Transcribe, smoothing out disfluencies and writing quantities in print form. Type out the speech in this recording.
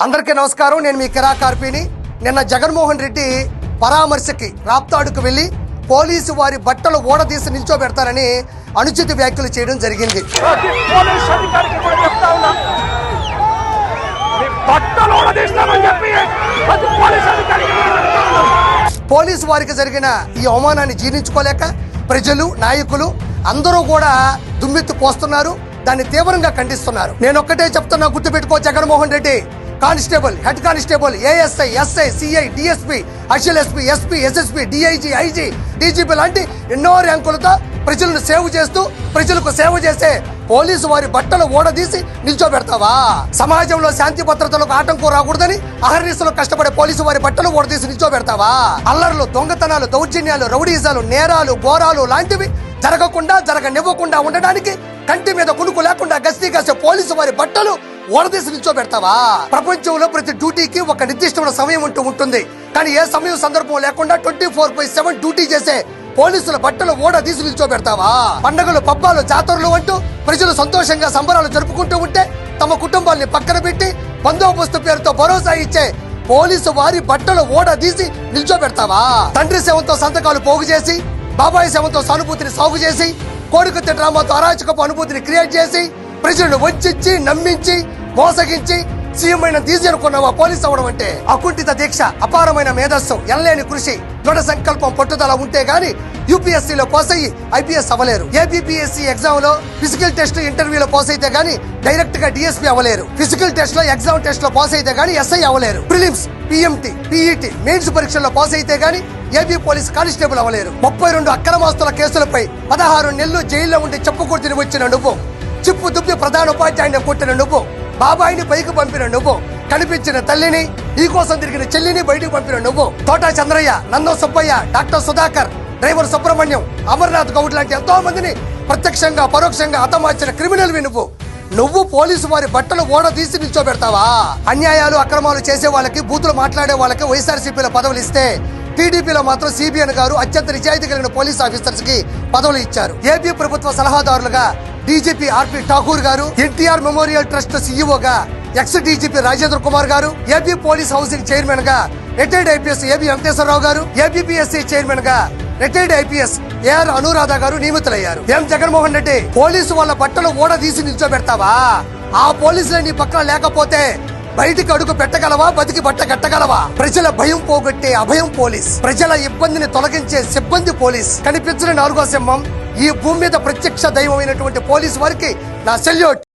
అందరికీ నమస్కారం. నేను మీ కిరా కార్పీని. నిన్న జగన్మోహన్ రెడ్డి పరామర్శకి రాప్తాడుకు వెళ్లి పోలీసు వారి బట్టలు ఓడదీసి నిల్చోబెడతారని అనుచిత వ్యాఖ్యలు చేయడం జరిగింది. పోలీసు వారికి జరిగిన ఈ అవమానాన్ని జీర్ణించుకోలేక ప్రజలు, నాయకులు అందరూ కూడా దుమ్మెత్తి పోస్తున్నారు. దాన్ని తీవ్రంగా ఖండిస్తున్నారు. నేను ఒక్కటే చెప్తున్నా, గుర్తుపెట్టుకో Jaganmohan Reddy. Constable, head constable, ASI, SI, CI, DSP, additional SP, SP, SSP, DIG, IG, DGP లాంటి ఎన్నో ర్యాంకులతో ప్రజలను సేవ్ చేస్తూ ప్రజలకు సేవ చేసే పోలీసు వారి బట్టలు ఓడదీసి నిల్చోబెడతావా? సమాజంలో శాంతి భద్రతలకు ఆటంకం రాకూడదని అహర్నిశలో కష్టపడే పోలీసు వారి బట్టలు ఓడదీసి నిల్చోబెడతావా? అల్లర్లు, దొంగతనాలు, దౌర్జన్యాలు, రౌడీజాలు, నేరాలు, ఘోరాలు లాంటివి జరగనివ్వకుండా ఉండడానికి కంటి మీద కునుకు లేకుండా గస్తీ కాసే పోలీసు వారి బట్టలు ఓడదీసి నిల్చోబెడతావా? ప్రపంచంలో ప్రతి డ్యూటీకి ఒక నిర్దిష్టమైన సమయం ఉంటుంది. కానీ ఏ సమయం సందర్భం లేకుండా 24/7 డ్యూటీ చేసే పోలీసుల బట్టలు ఓడదీసి నిల్చోబెడతావా? పండుగలు, పబ్బాలు, జాతరలు అంటూ ప్రజలు సంతోషంగా సంబరాలు జరుపుకుంటూ ఉంటే తమ కుటుంబాల్ని పక్కన పెట్టి బందోబస్తు పేరుతో భరోసా ఇచ్చే పోలీసు వారి బట్టలు ఓడదీసి నిల్చోబెడతావా? తండ్రి సేవంతో సంతకాలు పోగు చేసి, బాబాయి సేవంతో సానుభూతిని సాగు చేసి, కోడికత్తి డ్రామాతో అరాచకపు అనుభూతిని క్రియేట్ చేసి, ప్రజలను వంచి, నమ్మించి, మోసగించి సీఎం అయిన తీసి అనుకున్నావా పోలీస్ అవడం అంటే? అకుంఠిత దీక్ష, అపారమైన మేధస్సు, ఎనలేని కృషి, దృఢ సంకల్పం, పట్టుదల ఉంటే గాని యూపీఎస్సీలో పాస్ అయ్యి ఐపీఎస్ అవ్వలేరు. ఏబిపిఎస్సీ ఎగ్జామ్ లో ఫిజికల్ టెస్ట్, ఇంటర్వ్యూలో పాస్ అయితే గానీ డైరెక్ట్ గా డిఎస్పీ అవ్వలేరు. ఫిజికల్ టెస్ట్ లో, ఎగ్జామ్ టెస్ట్ లో పాస్ అయితే గానీ ఎస్ఐ అవ్వలేరు. ప్రిలిమ్స్, పిఎంటి, పిఈటి, మెయిన్స్ పరీక్షల్లో పాస్ అయితే గానీ ఏబీ పోలీస్ కానిస్టేబుల్ అవ్వలేరు. 32 అక్రమాస్తుల కేసులపై 16 నెలలు జైల్లో ఉండి చెప్పుకూర్చుని వచ్చిన నువ్వు, చిప్పు దుబ్బి ప్రధాన ఉపాధ్యాయుని కొట్టిన నువ్వు, బాబాయిని పైకి పంపిన నువ్వు, కనిపించిన తల్లిని, ఈ కోసం తిరిగిన చెల్లిని బయటకు పంపిన నువ్వు, తోటా చంద్రయ్య, నందో సుబ్బయ్య, డాక్టర్ సుధాకర్, డ్రైవర్ సుబ్రహ్మణ్యం, అమర్నాథ్ గౌడ్ లాంటి ఎంతో మందిని ప్రత్యక్షంగా పరోక్షంగా హతమార్చిన క్రిమినల్వి నువ్వు పోలీసు వారి బట్టలు ఓడదీసి నిల్చోబెడతావా? అన్యాయాలు, అక్రమాలు చేసే వాళ్ళకి, బూతులు మాట్లాడే వాళ్ళకి వైఎస్ఆర్సీపీలో పదవులు ఇస్తే టీడీపీలో మాత్రం సిబిఎన్ గారు అత్యంత నిజాయితీ కలిగిన పోలీస్ ఆఫీసర్స్ కి పదవులు ఇచ్చారు. ఏపీ ప్రభుత్వ సలహాదారులుగా డీజీపీ ఆర్పి ఠాకూర్ గారు, ఎన్టీఆర్ మెమోరియల్ ట్రస్ట్ సీఈఓగా ఎక్స్ డీజీపీ రాజేంద్ర కుమార్ గారు, ఏపీ పోలీస్ హౌసింగ్ చైర్మన్ గా రిటైర్డ్ ఐపీఎస్ ఏబీ వెంకటేశ్వరరావు గారు, ఏపీపీఎస్సీ చైర్మన్ గా రిటైర్డ్ ఐపీఎస్ ఏఆర్ అనురాధ గారు నియమితులయ్యారు. జగన్మోహన్ రెడ్డి పోలీసు వాళ్ళ బట్టలు ఓడదీసి నిల్చోబెడతావా? ఆ పోలీసులు నీ పక్కన లేకపోతే బయటికి అడుగు పెట్టగలవా? బతికి బట్ట కట్టగలవా? ప్రజల భయం పోగొట్టే అభయం పోలీస్, ప్రజల ఇబ్బందిని తొలగించే సిబ్బంది పోలీస్, కనిపించిన 4వ సింహం, ఈ భూమి మీద ప్రత్యక్ష దైవమైనటువంటి పోలీసు వారికి నా సెల్యూట్.